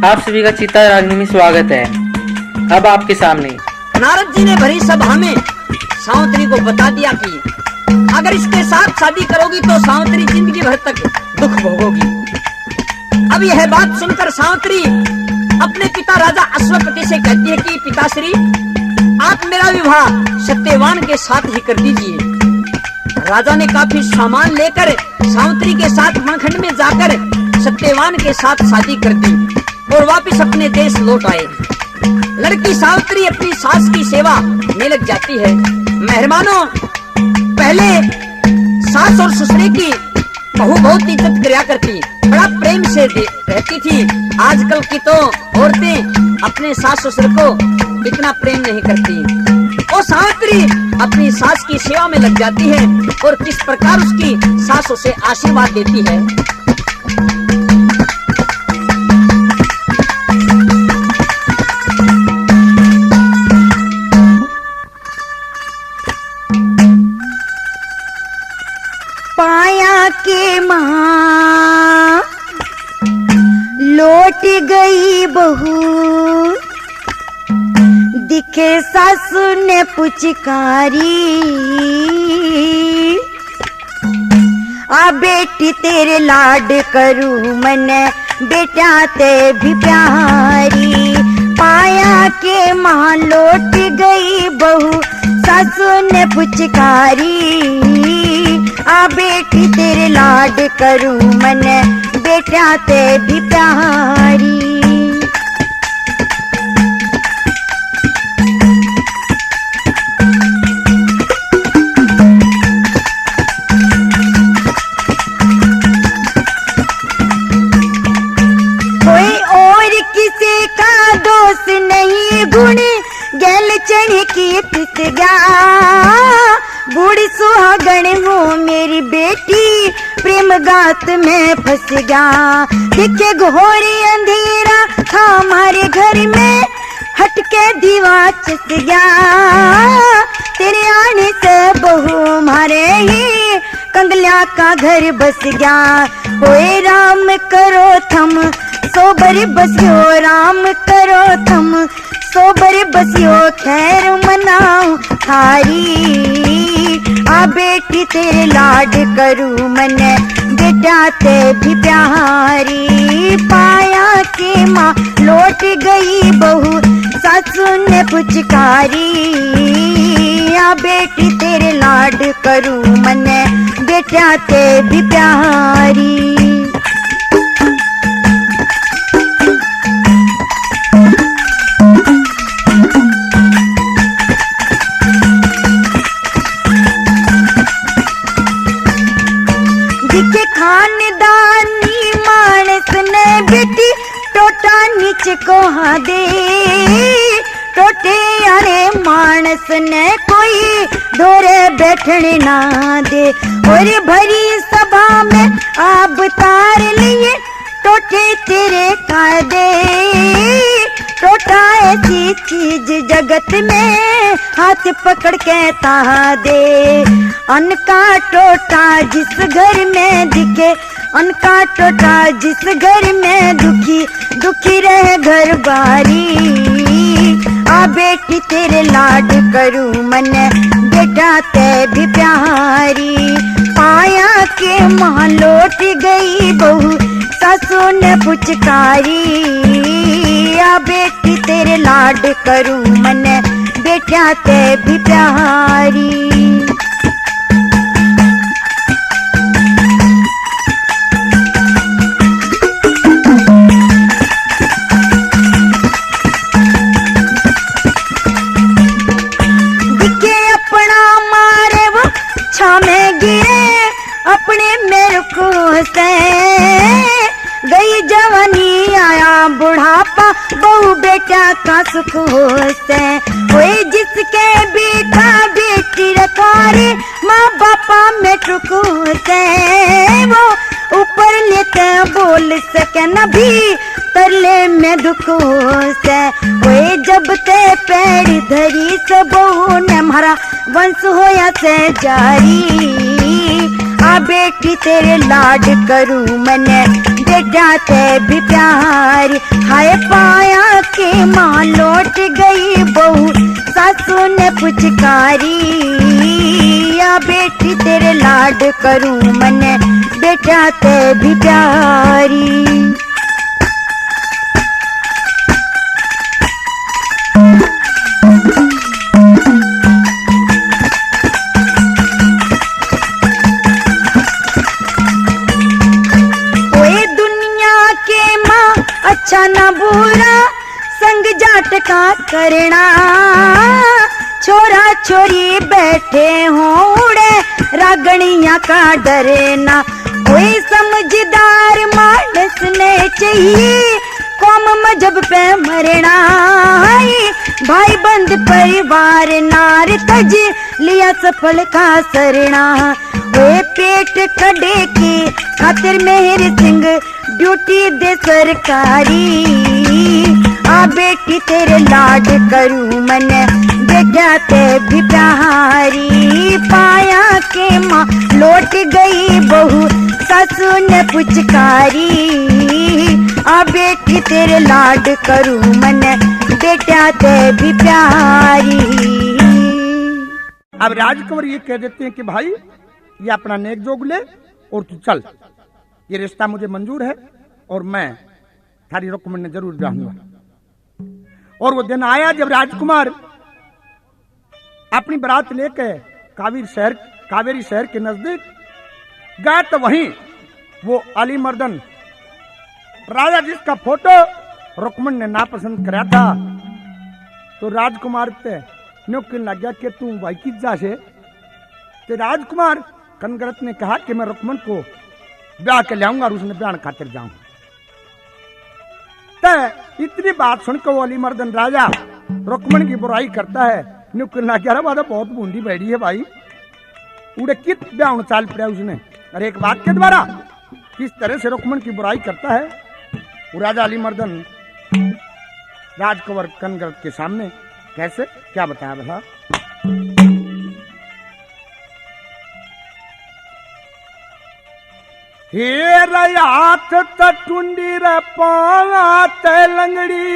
आप सभी का चित्ता रागनी में स्वागत है। अब आपके सामने नारद जी ने भरी सभा में सावित्री को बता दिया कि अगर इसके साथ शादी करोगी तो सावित्री जिंदगी भर तक दुख भोगोगी। अब यह बात सुनकर सावित्री अपने पिता राजा अश्वपति से कहती है कि पिताश्री, आप मेरा विवाह सत्यवान के साथ ही कर दीजिए। राजा ने काफी सामान लेकर सावित्री के साथ मनखंड में जाकर सत्यवान के साथ शादी कर दी और वापस अपने देश लौट आए। लड़की सावित्री अपनी सास की सेवा में लग जाती है। मेहरबानों, पहले सास और ससुरे की बहू बहुत इज्जत किया करती, बड़ा प्रेम से रहती थी। आजकल की तो औरतें अपने सास ससुर को इतना प्रेम नहीं करती। वो सावित्री अपनी सास की सेवा में लग जाती है और किस प्रकार उसकी सास उसे आशीर्वाद देती है। पाया के माँ लौट गई बहू, दिखे सासू ने पुचकारी। आ बेटी तेरे लाड करूं मन, बेटा ते भी प्यारी। पाया के माँ लौट गई बहू, सासू ने पुचकारी। आ बेटी तेरे लाड करूं मन, बेटा ते भी प्यारी। कोई और किसी का दोष नहीं, गुण गैल चढ़ की पिस गया। बूढ़ी सुहागण हो मेरी बेटी, प्रेम गात में फंस गया। दिखे घोरी अंधेरा था हमारे घर में, हटके दीवा चस गया। तेरे आने से बहू हमारे ही कंगलिया का घर बस गया। ओए राम करो थम सोबर बसियो, राम करो थम सोबर बसियो, खैर मनाओ थारी। आ बेटी तेरे लाड करूं मन, बेटा ते भी प्यारी। पाया के माँ लौट गई बहू, सासू ने पुचकारी। आ बेटी तेरे लाड करूं मन, बेटा ते भी प्यारी। दिखे खानदानी मानस ने बेटी, टोटा नीच को हाँ दे। टोटे यारे मानस ने कोई डोरे बैठने ना दे। और भरी सभा में आप तार लिए, टोटे तेरे का दे। टोटा ऐसी चीज जगत में, हाथ पकड़ के ता दे। अन्न का टोटा जिस घर में दिखे, अन्न का टोटा जिस घर में दुखी दुखी रहे घर बारी। आ बेटी तेरे लाड करूं मन, बेटा ते भी प्यारी। पाया के माँ लौट गई बहू, सासू ने पुचकारी। आ बेटी तेरे लाड करूं मन, बेटा ते भी प्यारी। दिखे अपना मारे वो छामे गिरे, अपने मेरे को से गई जवानी आया बुढ़ापा, बहू बेटा का सुख हो से। कोई जिसके बेटा बेटी रखारे, माँ बापा में टुक से। वो ऊपर लेते बोल सके न भी, तरले में दुख से। कोई जब ते पैर धरी से, बहू ने मारा वंश होया से जारी। आ बेटी तेरे लाड करूं मन, बेटा ते भी प्यारी। हाय पाया के माँ लौट गई बहू सासू ने पुचकारी, या बेटी तेरे लाड करूं मने बेटा ते भी प्यारी। अच्छा ना बुरा संग जाट का करना, छोरा छोरी बैठे होड़े रागणिया का डरना। कोई समझदार मानस ने चाहिए कौम मजहब पे मरना, भाई बंद परिवार नार तज लिया सफल का सरना। वे पेट कड़े की खातिर मेहर सिंह ड्यूटी दे सरकारी, आ बेटी तेरे लाड करूं मने बेटा ते भी प्यारी। पाया के माँ लौट गई बहू सासू ने पुचकारी, आ बेटी तेरे लाड करूं मने बेटा ते भी प्यारी। अब राजकुमार ये कह देते हैं कि भाई ये अपना नेक जोग ले और तू चल, ये रिश्ता मुझे मंजूर है और मैं थारी रुक्मण ने जरूर रहूंगा। और वो दिन आया जब राजकुमार अपनी बारात लेकर कावेरी शहर के नजदीक गए, तो वहीं वो अली मर्दन राजा जिसका फोटो रुक्मण ने नापसंद कराया था, तो राजकुमार पे न्योकिन लग गया कि तू भाई किज्जा से। तो राजकुमार कनगरत ने कहा कि मैं रुक्मण को ब्याह के लाऊंगा और उसने ब्याह खातिर जाऊंगा। तो इतनी बात सुनकर वो अली मर्दन राजा रुक्मण की बुराई करता है। न्योकिन लग गया बात बहुत बूंदी बैठी है भाई, उड़े कित ब्याह चाल पड़ा उसने। और एक बात के द्वारा किस तरह से रुक्मण की बुराई करता है वो राजा अली मर्दन राजकुंवर कनगरत के सामने कैसे क्या बताया भला। हे रयात टुंडी रे पात लंगड़ी,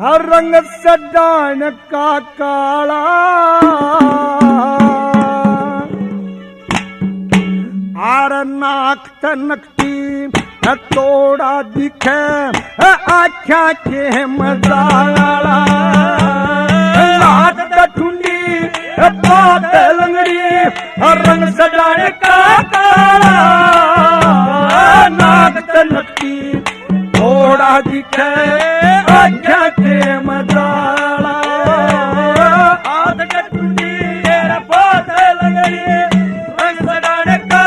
हर रंग सडान का काला, आर नाक तनकती तोड़ा दिखे आख्या के मजाला। रात ठुंडी पात लंगड़ी रंग सजाने का काला, नाक तनकती थोड़ा दिखे आख्या के मजाला। हाथ ठुंडी पात लंगड़ी रंग सजाने का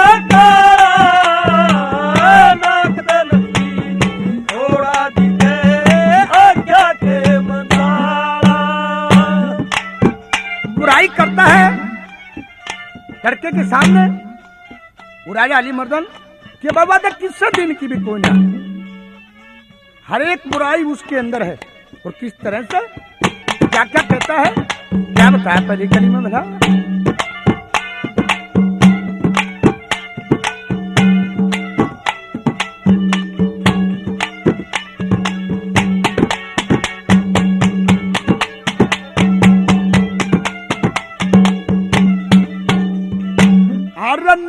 करता है लड़के के सामने वो राजा अली मर्दन के बाबा तक किस दिन की भी कोई ना, हर एक बुराई उसके अंदर है। और किस तरह से क्या क्या कहता है क्या बताया पहले कली में भला।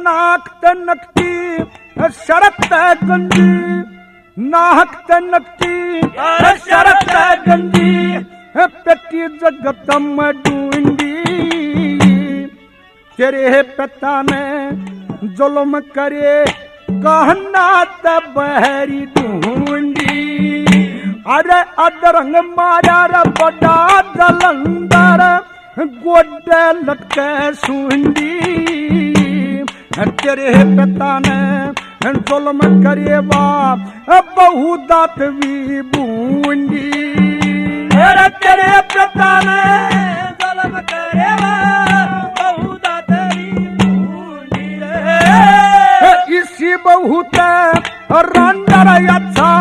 नाक तनकती शरत गंदी, नाक तनकती शरत गंदी, पेटी जगत में ढूंढी, तेरे पिता ने जुल्म करे कहना बहरी ढूंढी। अरे अदरंग मारा रे बड़ा जलंधर, गोडे लटके सुंडी, तेरे पिता ने जुल्म करे बहु दात भी बूंदी। तेरे पिता ने जुल्म करे बहु दात भी बूंदी। इसी बहुत रंडर अच्छा,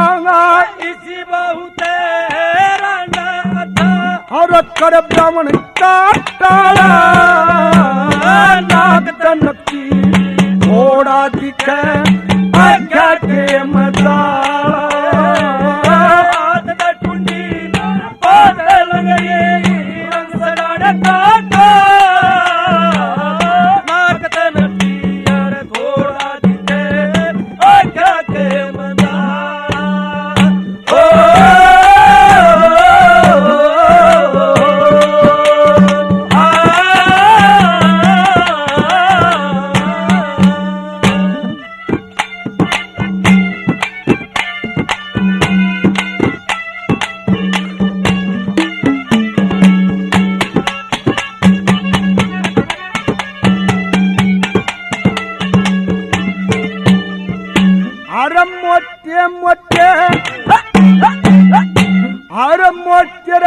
इसी बहुत रंडर अच्छा, और कर ब्राह्मण का टाला, नाग तनकती थोड़ा दिखे आख्या के मदाला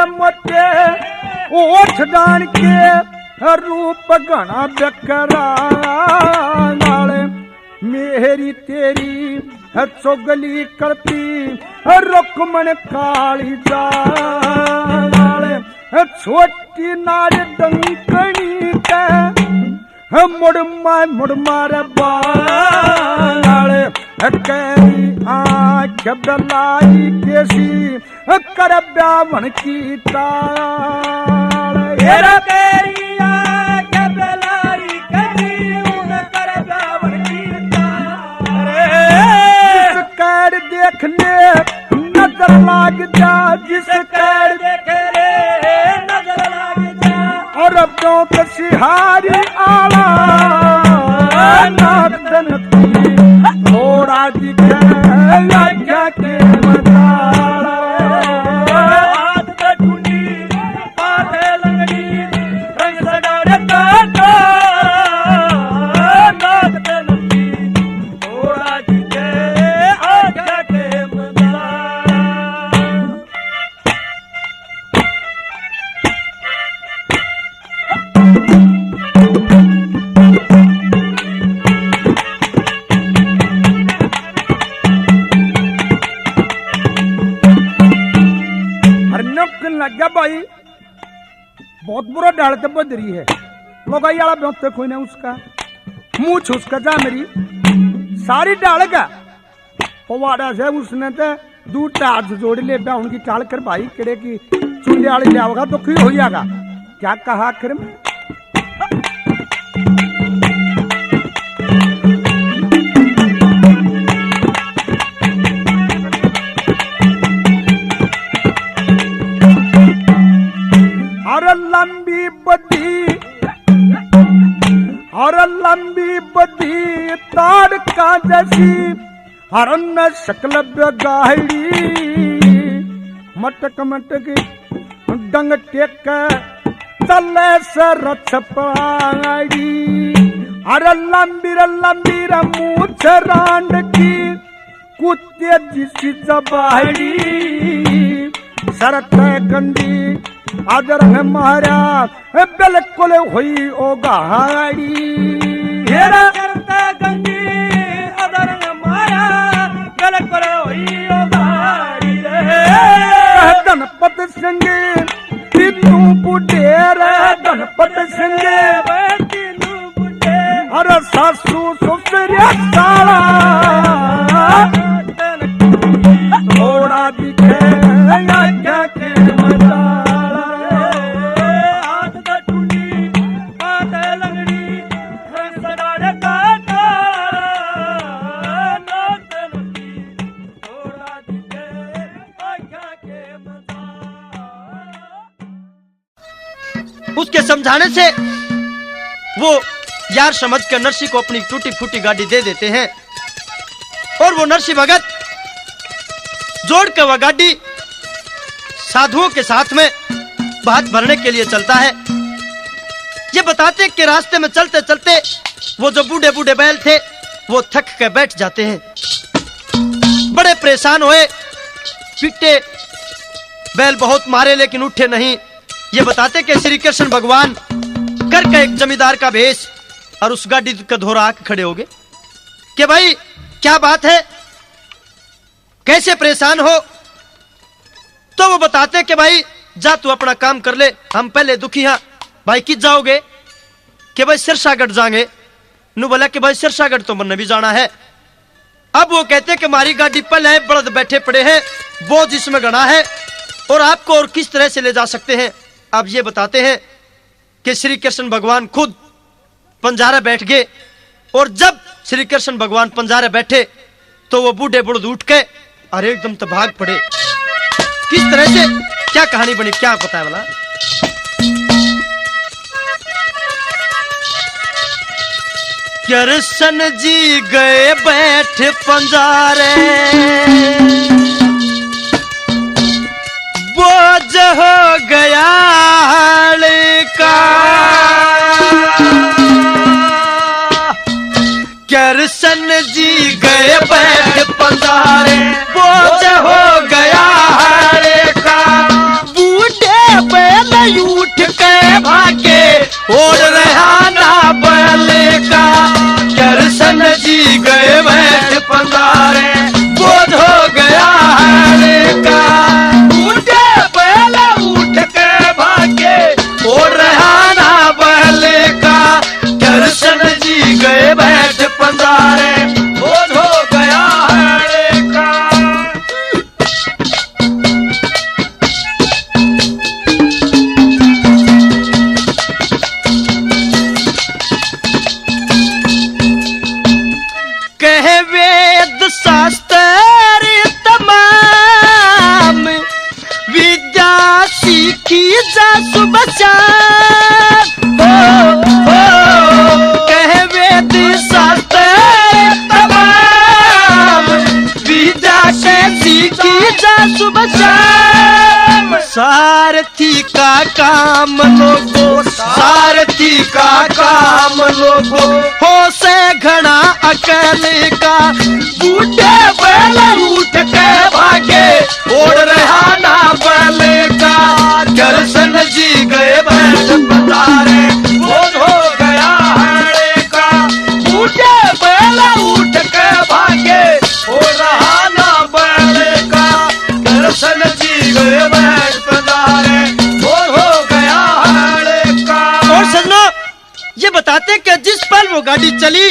मोटे ओठ डान के रूप घना बकरा मेरी तेरी चुगली करती रुकमन काली जाल छोटी नार डंकनी के मुड़मार बाल करी आँख बलाई केसी कर ब्यावन की ताल तेरी आँख बलाई करी कर ब्यावन की ताल कर देखने नजर लाग जा जिस कर देखने नजर लाग जा और अब तो सिहारी आला नाक दनती थोड़ा दिखे क्या के मदाला हाथ में टूटी पाथे लंगड़ी रंग सगारे काटा नाक दनती थोड़ा दिखे क्या के मदाला लगा भाई बहुत बुरा डाल के बदरी है लोगाई वाला ब्योते कोई नहीं उसका मुंह छुसका जा मेरी सारी डाल का पवाड़ा से उसने तो दूर टाज जोड़ ले उनकी टाल कर भाई केड़े की चुंडे वाली ले आओगा तो क्यों हो जाएगा क्या कहा आखिर में लंबी बदी ताड़ का जैसी हरन शक्ल गाड़ी मटक मटक डंग टेक चले से रथ पाड़ी अरे लंबी मूछ रांड की कुत्ते जिसी जबाड़ी सरत गंदी आदर है मारा बिल्कुल हुई ओ गाड़ी करता गंदी आदर है मारा बिल्कुल हुई ओ गाड़ी धनपत सिंह तीनू बुढ़ेर धनपत सिंह अरे सासू ससुर साला थोड़ा दिखे क्या के उसके समझाने से वो यार समझ कर नरसी को अपनी टूटी फूटी गाड़ी दे देते हैं और वो नरसी भगत जोड़ कर वह गाड़ी साधुओं के साथ में भात भरने के लिए चलता है। ये बताते कि रास्ते में चलते चलते वो जो बूढ़े बूढ़े बैल थे वो थक कर बैठ जाते हैं, बड़े परेशान हुए, पिटे बैल बहुत मारे लेकिन उठे नहीं। ये बताते कि श्री कृष्ण भगवान करके एक जमींदार का भेष और उस गाड़ी का धोरा आके खड़े हो गए कि भाई क्या बात है, कैसे परेशान हो। तो वो बताते कि भाई जा तू अपना काम कर ले, हम पहले दुखी हैं। भाई किस जाओगे कि भाई सिरसागढ़ जाएंगे। नु बोला कि भाई सिरसागढ़ तो मन भी जाना है। अब वो कहते कि हमारी गाड़ी पल है, बड़द बैठे पड़े हैं, वो जिसमें गणा है और आपको और किस तरह से ले जा सकते हैं। अब ये बताते हैं कि श्री कृष्ण भगवान खुद पंजारा बैठ गए और जब श्री कृष्ण भगवान पंजारे बैठे तो वो बूढ़े बुढ़ उठ के और एकदम तो भाग पड़े। किस तरह से क्या कहानी बनी, क्या पता है बोला। कृष्ण जी गए बैठ पंजारे, बोझ हो गया का। कृष्ण जी गए बैठ पंजारे, बोझ हो गया का। बूढ़े बैल उठ के भागे और रहा ना बैल का। कृष्ण जी गए बैठ पंजारे, बोझ हो गया का। बूढ़े बैल उठ के भागे और रहा ना बैल का। कृष्ण जी गए बैठ पंजारे, बोझ हो गया का। कहे वेद शास्त्र तमाम, विद्या सीखी जा सुबह शाम। कहे वेद शास्त्र तमाम, विद्या से सीखी जा सुबह शाम। सारथी का काम लोगो, सारथी का काम लोगो, हो से घना अकेले का। बूढ़े बैल उठ के भागे ओढ़ रहा ना बैल का। कृष्ण जी गए बैठ पंजारे, बोझ हो गया का। बूढ़े बैल उठ के भागे ओढ़ रहा ना बैल का। कृष्ण जी गए बैठ पंजारे, बोझ हो गया का। और सजनो ये बताते कि जिस पल वो गाड़ी चली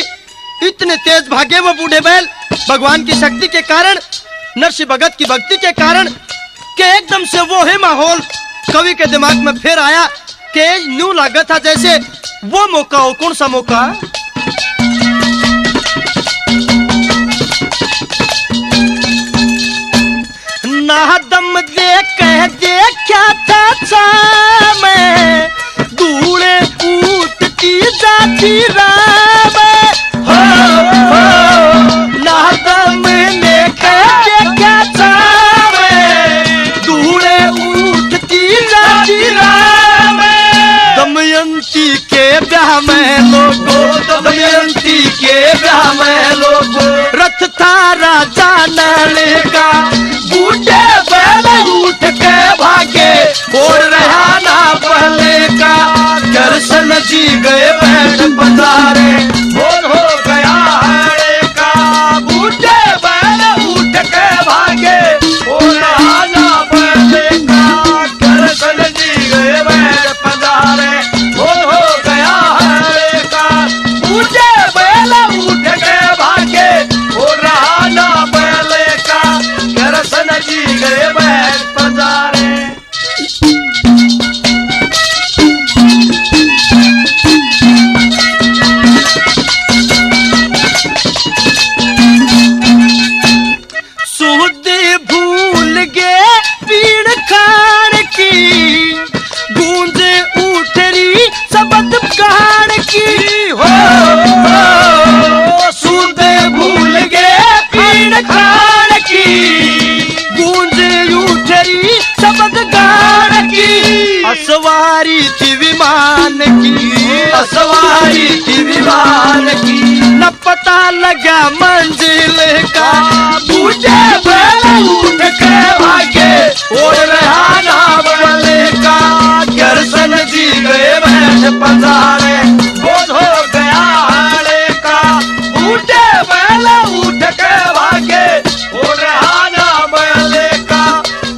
इतने तेज भागे वो बूढ़े बैल, भगवान की शक्ति के कारण, नरसिंह भगत की भक्ति के कारण, कि एकदम से वो है माहौल कवि के दिमाग में फिर आया कि न्यू लगा था जैसे वो मौका हो। कौन सा मौका? नादम देखा था मैं, धूड़े उठती जाती राम। नादम देखा था मैं, धूड़े उठती जाती राम। दमयंती के ब्याह में लोगो, दमयंती के ब्याह में लोगो, रथ था राजा नल का। बूढ़े बैल उठ के भागे और रहा ना पहले का। कृष्ण जी गए बैठ पंजारे, बोझ हो गया का। बूढ़े बैल उठ के भागे और रहा ना पहले का। कृष्ण जी गए बैठ पंजारे, बोझ हो गया का। बूढ़े बैल उठ के भागे और रहा ना पहले का। कृष्ण जी गए बैठ पंजारे। सुध भूल गए पीड़ खान की, गूंज उठरी शब्द कहान की। हो सुध भूल गए पीड़ खान की, गूंज उठरी शब्द गान की। असवारी थी विमान की, असवारी थी विमान की। न पता लगा मंजिल का। बूढ़े बैल उठ के भागे और रहा ना बैल का। कृष्ण जी गए बैठ पंजारे, बोझ हो गया का। बूढ़े बैल उठ के भागे और रहा ना बैल का।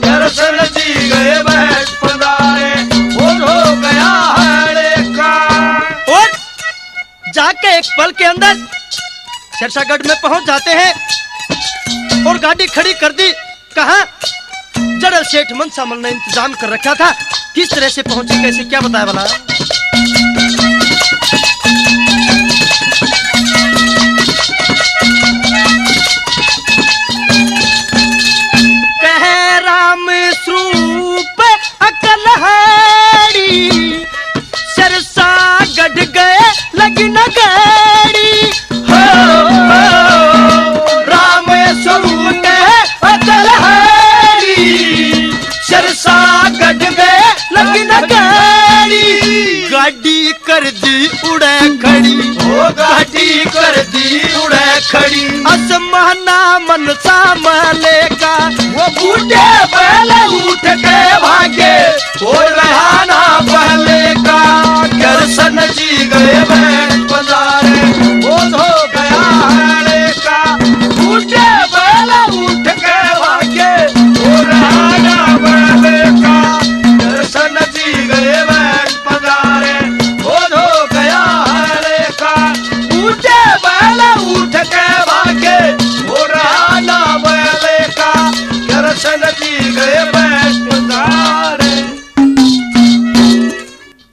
कृष्ण जी गए बैठ पंजारे, बोझ हो गया का। और जाके एक पल के अंदर शेरशाहगढ़ में पहुंच जाते हैं और गाड़ी खड़ी कर दी। कहा जड़ल सेठ मनसामल ने इंतजाम कर रखा था। किस तरह से पहुंचे, कैसे, क्या बताया भला? कह राम स्वरूप अकलहारी, शेरशाहगढ़ गए लगी न गाड़ी। हो राम स्वरूप अकलहारी, शेरशाहगढ़ गए लगी न गाड़ी। गाड़ी कर दी उड़े खड़ी, ओ गाड़ी कर दी उड़े खड़ी। असमाना मनसा मले का वो बूढ़े पहले उठ के भागे, और रहाना पहले का। दर्शन जी गए बैंड बजारे, वो हो गया हरे का। बूढ़े पहले उठ के भागे, और रहाना पहले का। दर्शन जी गए बैंड बजारे, वो हो गया हरे का। बूढ़े पहले उठ के भागे, और रहाना पहले का। दर्शन जी गए।